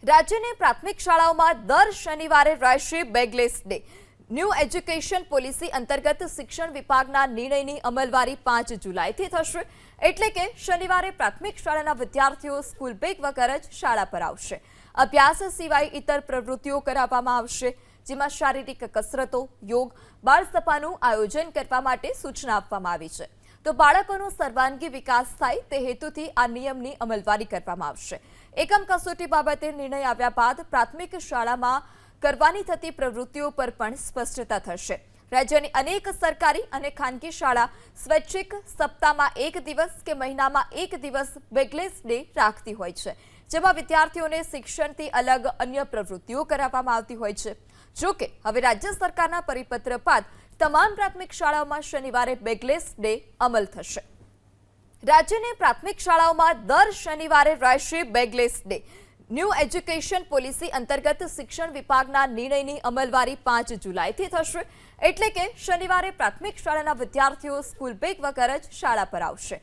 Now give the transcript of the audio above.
રાજ્યની પ્રાથમિક શાળાઓમાં દર શનિવારે રહેશે bagless day. New education policy અંતર્ગત શિક્ષણ વિભાગના નિર્ણયની અમલવારી 5 જુલાઈથી થશે। એટલે કે શનિવારે પ્રાથમિક શાળાના વિદ્યાર્થીઓ સ્કૂલ બેગ વગર જ શાળા પર આવશે। અભ્યાસ સિવાય ઇતર પ્રવૃત્તિઓ કરાવવામાં આવશે, જેમાં શારીરિક કસરતો, યોગ, બાળ સભાનું આયોજન કરવા માટે સૂચના આપવામાં આવી છે। તો બાળકોનો સર્વાંગી વિકાસ થાય તે હેતુથી આ નિયમની અમલવારી કરવામાં આવશે। એકમ કસોટી બાબતે નિર્ણય આવ્યા બાદ પ્રાથમિક શાળામાં કરવાની થતી પ્રવૃત્તિઓ પર પણ સ્પષ્ટતા થશે। રાજ્યની અનેક સરકારી અને ખાનગી શાળા સ્વૈચ્છિક સપ્તાહમાં 1 દિવસ કે મહિનામાં 1 દિવસ બેગલેસ ડે રાખતી હોય છે, જેમાં વિદ્યાર્થીઓને શિક્ષણથી અલગ અન્ય પ્રવૃત્તિઓ કરાવવામાં આવતી હોય છે। જો કે હવે રાજ્ય સરકારના પરિપત્ર બાદ તમામ પ્રાથમિક શાળાઓમાં શનિવારે બેગલેસ ડે અમલ થશે। રાજ્યની પ્રાથમિક શાળાઓમાં દર શનિવારે રહેશે bagless day. New education policy અંતર્ગત શિક્ષણ વિભાગના નિર્ણયની અમલવારી 5 જુલાઈથી થશે। એટલે કે શનિવારે પ્રાથમિક શાળાના વિદ્યાર્થીઓ સ્કૂલ બેગ વગર જ શાળા પર આવશે।